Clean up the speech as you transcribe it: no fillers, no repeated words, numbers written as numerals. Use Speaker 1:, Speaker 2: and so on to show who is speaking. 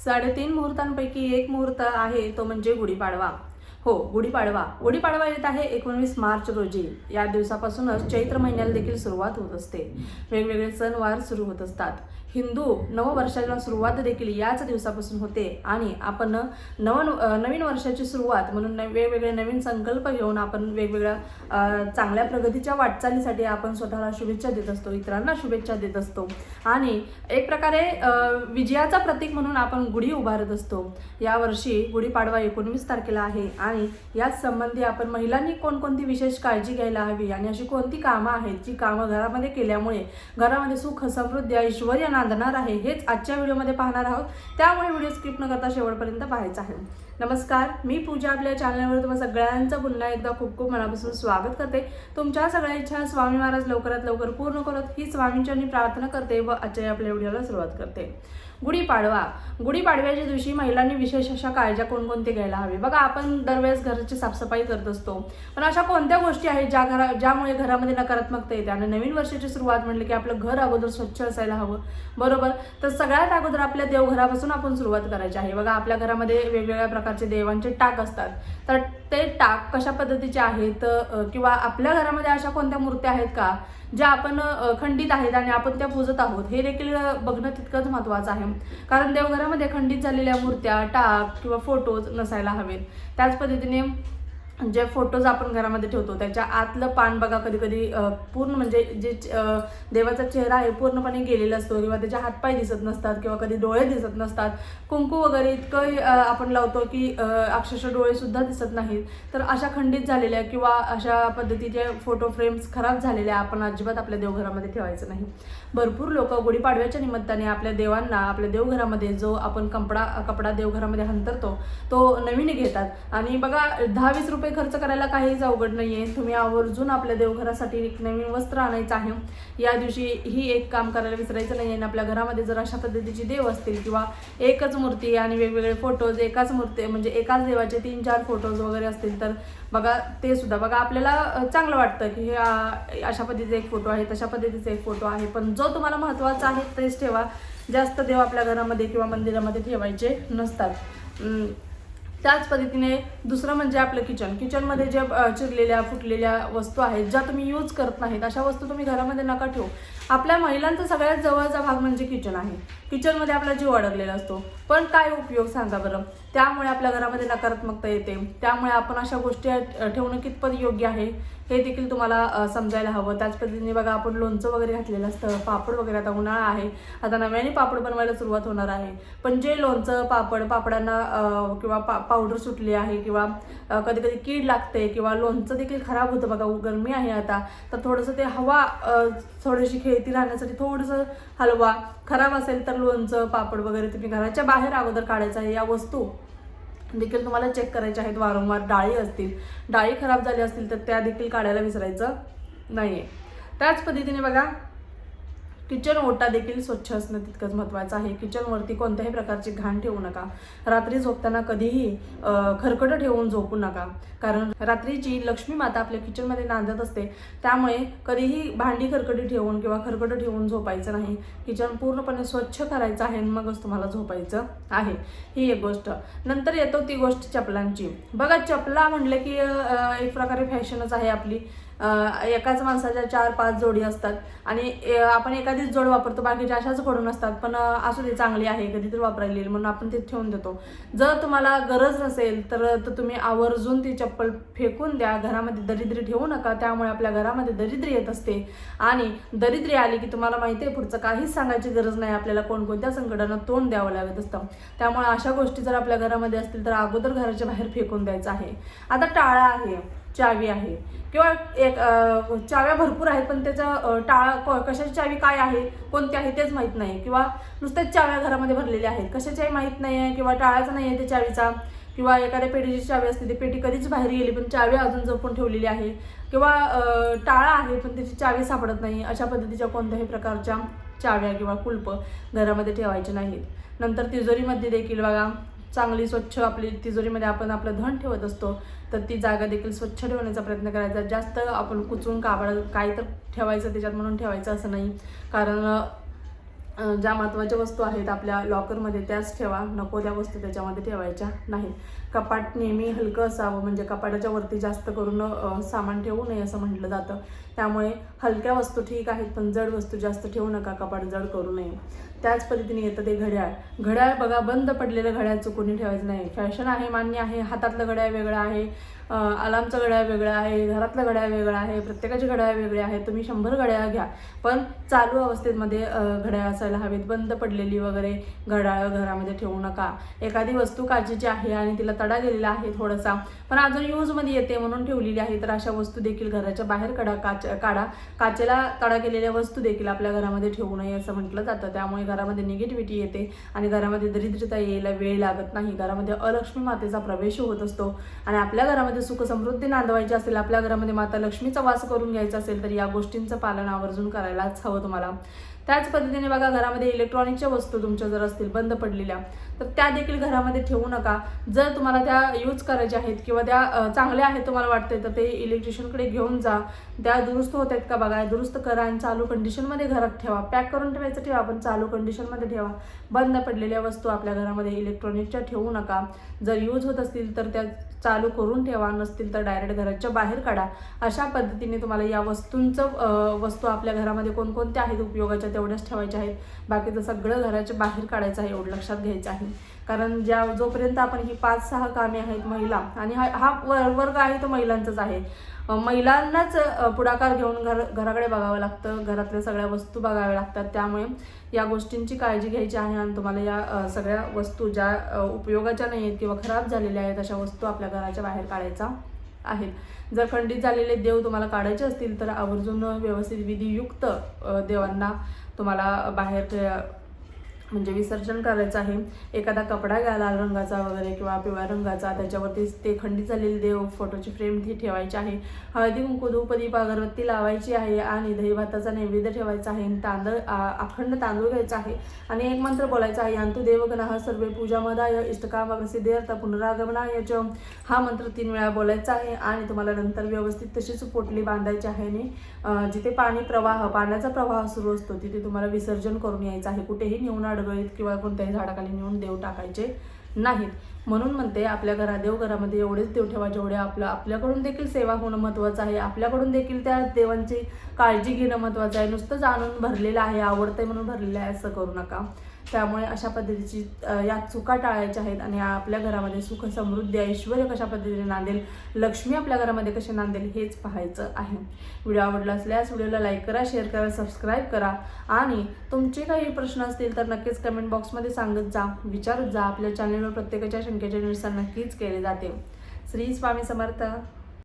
Speaker 1: 3.5 मुहूर्तांपैकी एक मुहूर्त आहे तो म्हणजे गुढीपाडवा. हो, गुढीपाडवा येत आहे 19 मार्च रोजी. या दिवसापासूनच चैत्र महिन्याला देखील सुरुवात होत असते. वेगवेगळे सणवार सुरू होत असतात. हिंदू नववर्षाला सुरुवात देखील याच दिवसापासून होते आणि आपण नवीन वर्षाची सुरुवात म्हणून वेगवेगळे नवीन संकल्प घेऊन आपण वेगवेगळ्या चांगल्या प्रगतीच्या वाटचालीसाठी आपण स्वतःला शुभेच्छा देत असतो, इतरांना शुभेच्छा देत असतो आणि एक प्रकारे विजयाचा प्रतीक म्हणून आपण गुढी उभारत असतो. यावर्षी गुढीपाडवा 19 तारखेला आहे आणि याच संबंधी आपण महिलांनी कोणकोणती विशेष काळजी घ्यायला हवी आणि अशी कोणती कामं आहेत जी कामं घरामध्ये केल्यामुळे घरामध्ये सुख, समृद्धी, ऐश्वर्य नांदणार आहे हेच आजच्या व्हिडिओमध्ये पाहणार आहोत. त्यामुळे व्हिडिओ स्किप न करता शेवटपर्यंत पाहायचा आहे. नमस्कार, मी पूजा. आपल्या चॅनलवर तुम्हा सगळ्यांचं पुन्हा एकदा खूप खूप मनापासून स्वागत करते. तुमच्या सगळ्या इच्छा स्वामी महाराज लवकरात लवकर पूर्ण करत ही स्वामींची प्रार्थना करते व आजच्या आपल्या व्हिडिओला सुरुवात करते. गुढीपाडव्याच्या दिवशी महिलांनी विशेष अशा काळज्या कोणकोणत्या घ्यायला हवी. बघा, आपण दरवेळेस घराची साफसफाई करत असतो, पण अशा कोणत्या गोष्टी आहेत ज्यामुळे घरामध्ये नकारात्मकता येते. आणि नवीन वर्षाची सुरुवात म्हटली की आपलं घर अगोदर स्वच्छ असायला हवं, बरोबर. तर सगळ्यात अगोदर आपल्या देवघरापासून आपण सुरुवात करायची आहे. बघा, आपल्या घरामध्ये वेगवेगळ्या प्रकारचे देवांचे टाक असतात. तर ते टाक कशा पद्धतीचे आहेत किंवा आपल्या घरामध्ये अशा कोणत्या मूर्त्या आहेत का ज्या आपण खंडित आहेत आणि आपण त्या पूजत आहोत, हे देखील बघणं तितकंच महत्त्वाचं आहे. कारण देवघरामध्ये खंडित झालेल्या मूर्त्या, टाक किंवा फोटोज नसायला हवेत. त्याच पद्धतीने जे फोटोज आपण घरामध्ये ठेवतो त्याच्या आतलं पान बघा, कधी कधी पूर्ण म्हणजे जे देवाचा चेहरा आहे पूर्णपणे गेलेला असतो किंवा त्याचे हातपाय दिसत नसतात किंवा कधी डोळे दिसत नसतात. कुंकू वगैरे इतकं आपण लावतो की अक्षरशः डोळे सुद्धा दिसत नाहीत. तर अशा खंडित झालेल्या किंवा अशा पद्धतीचे फोटो फ्रेम्स खराब झालेल्या आपण अजिबात आपल्या देवघरामध्ये ठेवायचं नाही. भरपूर लोक गुढीपाडव्याच्या निमित्ताने आपल्या देवांना आपल्या देवघरामध्ये जो आपण कपडा देवघरामध्ये अंतरतो तो नवीन घेतात आणि बघा 10-20 रुपये खर्च करायला काहीच अवघड नाहीये. तुम्ही आवर्जून आपल्या देवघरासाठी एक नवीन वस्त्र आणायचं आहे. या दिवशी ही एक काम करायला विसरायचं नाही. आणि आपल्या घरामध्ये जर अशा पद्धतीची देव असतील किंवा एकच मूर्ती आणि वेगवेगळे फोटोज एकाच मूर्ती म्हणजे एकाच देवाचे 3-4 फोटोज वगैरे असतील तर बघा ते सुद्धा बघा आपल्याला चांगलं वाटतं की हे अशा पद्धतीचा एक फोटो आहे, तशा पद्धतीचा एक फोटो आहे, पण जो तुम्हाला महत्त्वाचा आहे तेच ठेवा. जास्त देव आपल्या घरामध्ये किंवा मंदिरामध्ये ठेवायचे नसतात. त्याच पद्धतीने दुसरं म्हणजे आपलं किचनमध्ये जे चिरलेल्या फुटलेल्या वस्तू आहेत ज्या तुम्ही यूज करत नाहीत अशा वस्तू तुम्ही घरामध्ये नका ठेवू. आपल्या महिलांचा सगळ्यात जवळचा भाग म्हणजे किचन आहे. किचनमध्ये आपला जीव अडकलेला असतो, पण काय उपयोग सांगा बरं. त्यामुळे आपल्या घरामध्ये नकारात्मकता येते. त्यामुळे आपण अशा गोष्टी ठेवणं कितपत योग्य आहे हे देखील तुम्हाला समजायला हवं. त्याच पद्धतीने बघा, आपण लोणचं वगैरे घातलेलं असतं, पापड वगैरे. आता उन्हाळा आहे, आता नव्याने पापड बनवायला सुरुवात होणार आहे, पण जे लोणचं पापडांना किंवा पावडर सुटली आहे किंवा कधी कधी कीड लागते किंवा लोणचं देखील खराब होतं. बघा, गरमी आहे आता, तर थोडंसं ते हवा थोडीशी खेळती राहण्यासाठी थोडंसं हलवा. खराब असेल तर लोणचं पापड वगैरे तुम्ही घराच्या बाहेर अगोदर काढायचं आहे. या वस्तू देखील तुम्हाला चेक करायच्या आहेत वारंवार. डाळी खराब झाली असतील तर त्या देखील काढायला विसरायचं नाही आहे. त्याच पद्धतीने बघा, किचन ओटा देखील स्वच्छ असणं तितकंच महत्त्वाचं आहे. किचनवरती कोणत्याही प्रकारची घाण ठेवू नका. रात्री झोपताना कधीही खरकटं ठेवून झोपू नका, कारण रात्रीची लक्ष्मी माता आपल्या किचनमध्ये नांदत असते. त्यामुळे कधीही भांडी खरकटी ठेवून किंवा खरकटं ठेवून झोपायचं नाही. किचन पूर्णपणे स्वच्छ करायचं आहे, मगच तुम्हाला झोपायचं आहे. ही एक गोष्ट. नंतर येतो ती गोष्ट चपलांची. बघा, चपला म्हणलं की एक प्रकारे फॅशनच आहे आपली. एकाच माणसाच्या 4-5 जोडी असतात आणि आपण एखादीच जोड वापरतो, बाकीच्या अशाच पडून असतात. पण असू दे, चांगली आहे, कधीतरी वापरायला म्हणून आपण ते ठेवून देतो. जर तुम्हाला गरज नसेल तर तुम्ही आवर्जून ती चप्पल फेकून द्या. घरामध्ये दरिद्री ठेवू नका. त्यामुळे आपल्या घरामध्ये दरिद्री येत असते आणि दरिद्री आली की तुम्हाला माहिती आहे पुढचं काहीच सांगायची गरज नाही. आपल्याला कोणकोणत्या संकटांना तोंड द्यावं लागत असतं. त्यामुळे अशा गोष्टी जर आपल्या घरामध्ये असतील तर अगोदर घराच्या बाहेर फेकून द्यायचं आहे. आता टाळा आहे, चावी आहे किंवा एक चाव्या भरपूर आहेत, पण त्याचं टाळा कशाची चावी काय आहे, कोणती आहे तेच माहीत नाही किंवा नुसत्याच चाव्या घरामध्ये भरलेल्या आहेत, कशाच्याही माहीत नाही आहे किंवा टाळाचा नाही आहे त्या चावीचा किंवा एखाद्या पेटीची चावी असते, ती पेटी कधीच बाहेर गेली पण चावी अजून जपून ठेवलेली आहे किंवा टाळा आहे पण त्याची चावी सापडत नाही. अशा पद्धतीच्या कोणत्याही प्रकारच्या चाव्या किंवा कुलप घरामध्ये ठेवायचे नाहीत. नंतर तिजोरीमध्ये देखील बघा, चांगली स्वच्छ आपली तिजोरीमध्ये आपण आपलं धन ठेवत असतो तर ती जागा देखील स्वच्छ ठेवण्याचा प्रयत्न करायचा. जास्त आपण कुचून काबड काय तर ठेवायचं त्याच्यात म्हणून ठेवायचं असं नाही, कारण ज्या महत्त्वाच्या वस्तू आहेत आपल्या लॉकरमध्ये त्याच ठेवा, नको त्या वस्तू त्याच्यामध्ये ठेवायच्या नाहीत. कपाट नेहमी हलकं असावं, म्हणजे कपाटाच्या वरती जास्त करून सामान ठेवू नये असं म्हटलं जातं. त्यामुळे हलक्या वस्तू ठीक आहेत, पण जड वस्तू जास्त ठेवू नका, कपाट जड करू नये. त्याच पद्धतीने येतं ते घड्याळ. घड्याळ बघा, बंद पडलेलं घड्याळ चुकून ठेवायचं नाही. फॅशन आहे, मान्य आहे, हातातलं घड्याळ वेगळं आहे, अलार्मचं घड्याळ वेगळं आहे, घरातलं घड्याळ वेगळं आहे, प्रत्येकाचे घड्याळ वेगळे आहे. तुम्ही 100 घड्याळ घ्या, पण चालू अवस्थेमध्ये घड्याळ असायला हवेत. बंद पडलेली वगैरे घड्याळ घरामध्ये ठेवू नका. एखादी वस्तू काचेची आहे आणि तिला तडा गेलेला आहे थोडासा, पण अजून यूजमध्ये येते म्हणून ठेवलेली आहे, तर अशा वस्तू देखील घराच्या बाहेर काढा. काचेला तडा गेलेल्या वस्तू देखील आपल्या घरामध्ये ठेवू नये असं म्हटलं जातं. त्यामुळे घरामध्ये निगेटिव्हिटी येते आणि घरामध्ये दरिद्रता यायला वेळ लागत नाही. घरामध्ये अलक्ष्मी मातेचा प्रवेश होत असतो आणि आपल्या घरामध्ये सुख समृद्धी नांदवायची असेल, आपल्या घरामध्ये माता लक्ष्मीचा वास करून घ्यायचा असेल, तर या गोष्टींचं पालन आवर्जून करायलाच हवं तुम्हाला. त्याच पद्धतीने बघा, घरामध्ये इलेक्ट्रॉनिकच्या वस्तू तुमच्या जर असतील बंद पडलेल्या, तर त्या देखील घरामध्ये ठेवू नका. जर तुम्हाला त्या यूज करायच्या आहेत किंवा त्या चांगल्या आहेत तुम्हाला वाटते, तर ते इलेक्ट्रिशियनकडे घेऊन जा. त्या दुरुस्त होत आहेत का बघा, दुरुस्त करा आणि चालू कंडिशनमध्ये घरात ठेवा. पॅक करून ठेवायचं ठेवा, पण चालू कंडिशनमध्ये ठेवा. बंद पडलेल्या वस्तू आपल्या घरामध्ये इलेक्ट्रॉनिकच्या ठेवू नका. जर यूज होत असतील तर त्या चालू करून ठेवा, नसतील तर डायरेक्ट घराच्या बाहेर काढा. अशा पद्धतीने तुम्हाला या वस्तू आपल्या घरामध्ये कोणकोणत्या आहेत उपयोगाच्या तेवढ्याच ठेवायच्या आहेत. बाकीचं सगळं घराच्या बाहेर काढायचं आहे, एवढं लक्षात घ्यायचं आहे. कारण जोपर्यंत आपण ही 5-6 कामे आहेत महिला, आणि हा वर्ग आहे तो महिलांचाच आहे. महिलांनाच पुढाकार घेऊन घराकडे बघावं लागतं, घरातल्या सगळ्या वस्तू बघाव्या लागतात. त्यामुळे या गोष्टींची काळजी घ्यायची आहे आणि तुम्हाला या सगळ्या वस्तू ज्या उपयोगाच्या नाही आहेत किंवा खराब झालेल्या आहेत अशा वस्तू आपल्या घराच्या बाहेर काढायचा आहेत. जर खंडित झालेले देव तुम्हाला काढायचे असतील तर आवर्जून व्यवस्थित विधियुक्त देवांना तुम्हाला बाहेर म्हणजे विसर्जन करायचं आहे. एखादा कपडा घ्या लाल रंगाचा वगैरे किंवा पिवळ्या रंगाचा, त्याच्यावरती ते खंडित झालेले देव फोटोची फ्रेम ती ठेवायची आहे. हळदी कुंकू धूप दीप अगरबत्ती लावायची आहे आणि दही भाताचा नैवेद्य ठेवायचा आहे. अखंड तांदूळ घ्यायचा आहे आणि एक मंत्र बोलायचा आहे, यांतु देवगणः सर्वे पूजामदाय इष्टकामसिद्धेर्थ पुनरागमनाय च. हा मंत्र 3 वेळा बोलायचा आहे आणि तुम्हाला नंतर व्यवस्थित तशीच पोटली बांधायची आहे आणि जिथे पाण्याचा प्रवाह सुरू असतो तिथे तुम्हाला विसर्जन करून यायचं आहे. कुठेही नेऊन अडगळीत किंवा कोणत्याही झाडाखाली नेऊन देव टाकायचे नाहीत. म्हणून म्हणते, आपल्या देवघरामध्ये एवढेच देव ठेवा जेवढे आपल्याकडून देखील सेवा होणं महत्त्वाचं आहे, आपल्याकडून देखील त्या देवांची काळजी घेणं महत्त्वाचं आहे. नुसतं जाणून भरलेलं आहे, आवडतंय म्हणून भरलेलं आहे असं करू नका. त्यामुळे अशा पद्धतीची या चुका टाळायच्या आहेत आणि आपल्या घरामध्ये सुख समृद्धी ऐश्वर्य कशा पद्धतीने नांदेल, लक्ष्मी आपल्या घरामध्ये कशी नांदेल हेच पाहायचं आहे. व्हिडिओ आवडला असल्यास व्हिडिओला लाईक करा, शेअर करा, सबस्क्राईब करा आणि तुमचे काही प्रश्न असतील तर नक्कीच कमेंट बॉक्समध्ये सांगत जा, विचारत जा. आपल्या चॅनलवर प्रत्येकाच्या शंकेचे निरसन नक्कीच केले जाते. श्री स्वामी समर्थ.